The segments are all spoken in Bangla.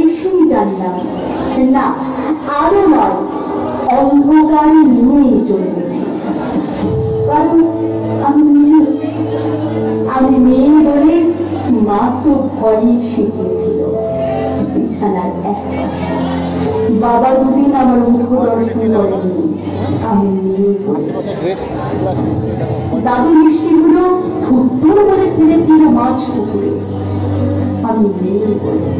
এসেই জানলাম না, আরো নয়, অন্ধকার নিয়ে চলেছি। কারণ আমি মেয়ে বলে মা তো ভয়ই শিখিয়েছিল। বিছানায় এক বাবা দুদিন আমার মুখ দর্শন করেননি। আমি মেয়ে দাদু মিষ্টিগুলো থুত্তুর করে ফেলে দিল মাছ পুকুরে। আমি মেয়ে বলে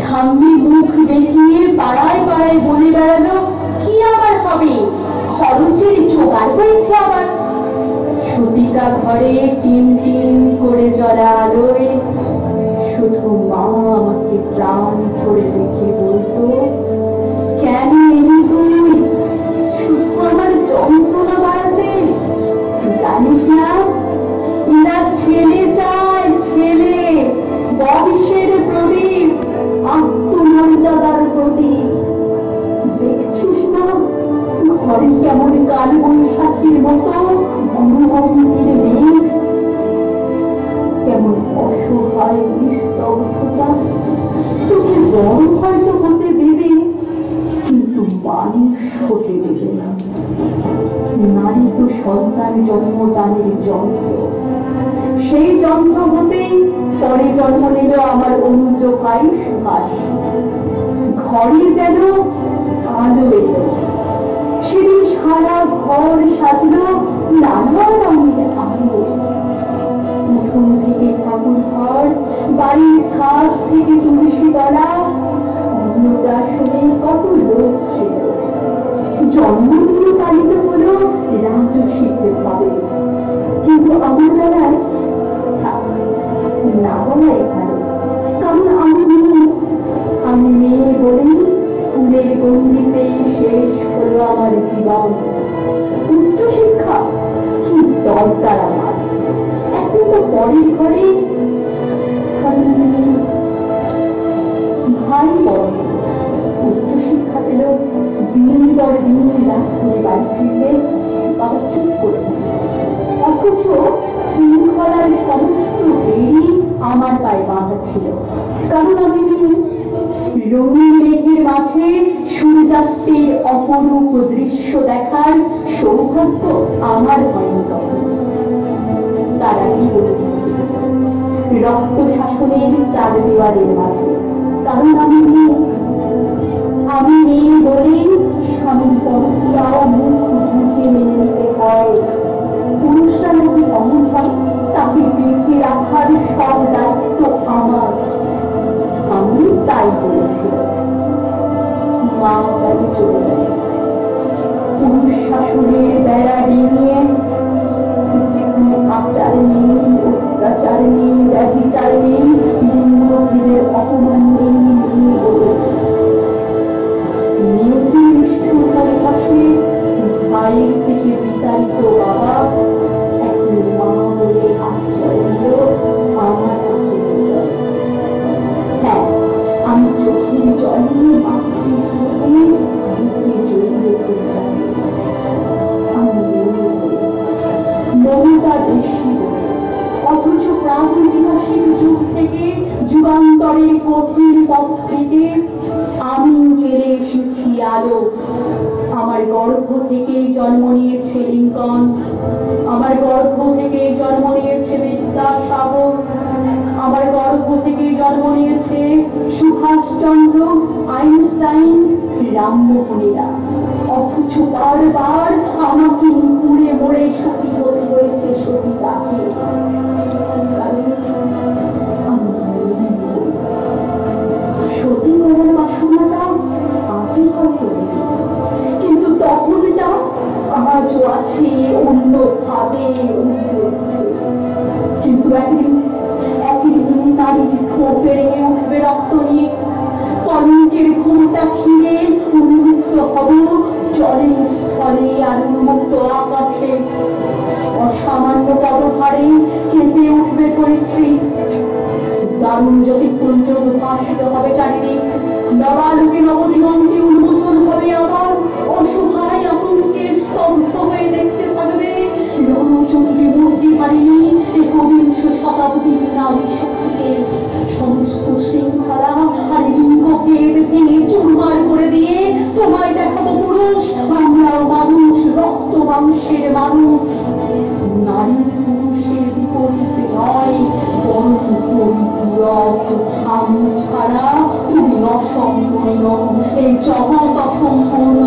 ঠাম্মি মুখ দেখিয়ে পাড়ায় পাড়ায় বলে বেড়ালো, কি আবার হবে, খরচের জোগাড় হয়েছে আবার। সুতিকা ঘরে টিম টিম করে জ্বলা আলোয় শুধু মা আমাকে প্রাণ করে দেখে বলতো, কেন এলি তুই শুধু আমার যন্ত্রণা বাড়াতে? জানিস না এরা ছেলে চায়, ছেলে, বংশের প্রদীপ, আত্মমর্যাদার প্রতীক। দেখছিস না ঘরে কেমন কাল বৈশাখীর মতো গুরুমন্দির মেঘ, কেমন অসহায় নিস্তব্ধতা। তোকে বড় হয়তো হতে দেবে, কিন্তু মানুষ হতে দেবে না। নারী তো সন্তান জন্মদানের যন্ত্র, সেই যন্ত্র হতেই পরে জন্ম নিল আমার অনুজ ভাই সুভাষ। ঘরে যেন আলো এলো, সেদিন সারা ঘর সাজলো নানা রঙের আলো। উঠোন থেকে ঠাকুর ঘর, বাড়ির ছাদ থেকে তুলসী তলা, অন্নপ্রাশনে কত লোক ছিল। জন্মদিন পালিত হলো রাজস্বীতে ভাবে, কিন্তু আমার বেলায় না বলাই ভালো। কারণ আমি মেয়ে বলেই স্কুলের গণ্ডিতে শেষ হলো আমার জীবন। উচ্চশিক্ষা কি দরকার আমার, এখন তো পরের ঘরে। ভাই বড় উচ্চশিক্ষা পেল, দিন পর দিন রাত করে বাড়ি ফিরলে বাবা চুপ করে। অথচ শৃঙ্খলার সমস্ত বেড়ি আমার পায়ে বাঁধা ছিল। কারণ আমি রঙিন মেঘের মাঝে সূর্যাস্তের অপরূপ দৃশ্য দেখার সৌভাগ্য আমার হয়নি তখন। তার আগেই বলতে রক্ত শাসনের চার দেওয়ালের মাঝে। কারণ আমি মেয়ে বলে স্বামীর পরকীয়াও মুখ বুঝে মেনে নিতে হয়। পুরুষরা নাকি অমন হয়, তাকে বেঁধে রাখার সব দায়িত্ব আমার। আমি তাই বলেছিল। মা তাকে চলে গেল পুরুষ শাসনের বেড়া ডিঙিয়ে, যেখানে আচার নেই, অত্যাচার নেই, ব্যভিচার নেই, লিঙ্গভেদের অপমান নেই। মেয়ে বলে নিয়তি নিষ্ঠুর পরিহাসে ভাইয়ের থেকে বিতাড়িত বাবা একদিন মা বলে আশ্রয় দিল আমার কাছে। হ্যাঁ, আমি চোখের জলে মাকে স্নেহে বুকে জড়িয়ে ফেললাম। আমি মমতা বেশি বলে, অথচ প্রাগৈতিহাসিক যুগ থেকে যুগান্তরের কঠিন পথ থেকে আমি জেলে এসেছি আলো। আমার গর্ভ থেকেই জন্ম নিয়েছে লিঙ্কন, আমার গর্ভ থেকেই জন্ম নিয়েছে বিদ্যাসাগর, আমার গর্ভ থেকেই জন্ম নিয়েছে সুভাষচন্দ্র, আইনস্টাইন, রামমোহনেরা। অথচ বারবার আমাকে পুড়ে মরে সতী হতে হয়েছে সতীদাকে। সতী করার বাসনাটা আজও হয়তো নেই, কিন্তু তখনটা আজও আছে অন্য ভাবে। কিন্তু একদিন নারীর ঠোঁট রেঙে উঠবে রক্ত নিয়ে, কলঙ্কের ঘুমটা ছিঁড়ে উন্মুক্ত হব জলে স্থলে আর উন্মুক্ত আকাশে। অসামান্য পদভারে কেঁপে উঠবে ধরিত্রী, দারুণ জ্যোতিপুঞ্জ উদ্ভাসিত হবে চারিদিক। নবালোকে নবদিগন্তে উন্মোচন হবে আবার, অসহায় আতঙ্কে স্তব্ধ হয়ে দেখতে থাকবে রণচণ্ডী মূর্তি হারিয়ে একবিংশ শতাব্দীর নারী শক্তিকে। সমস্ত সিংহ পূরক, আমি ছাড়া তুমি অসম্পূর্ণ, এই জগৎ অসম্পূর্ণ।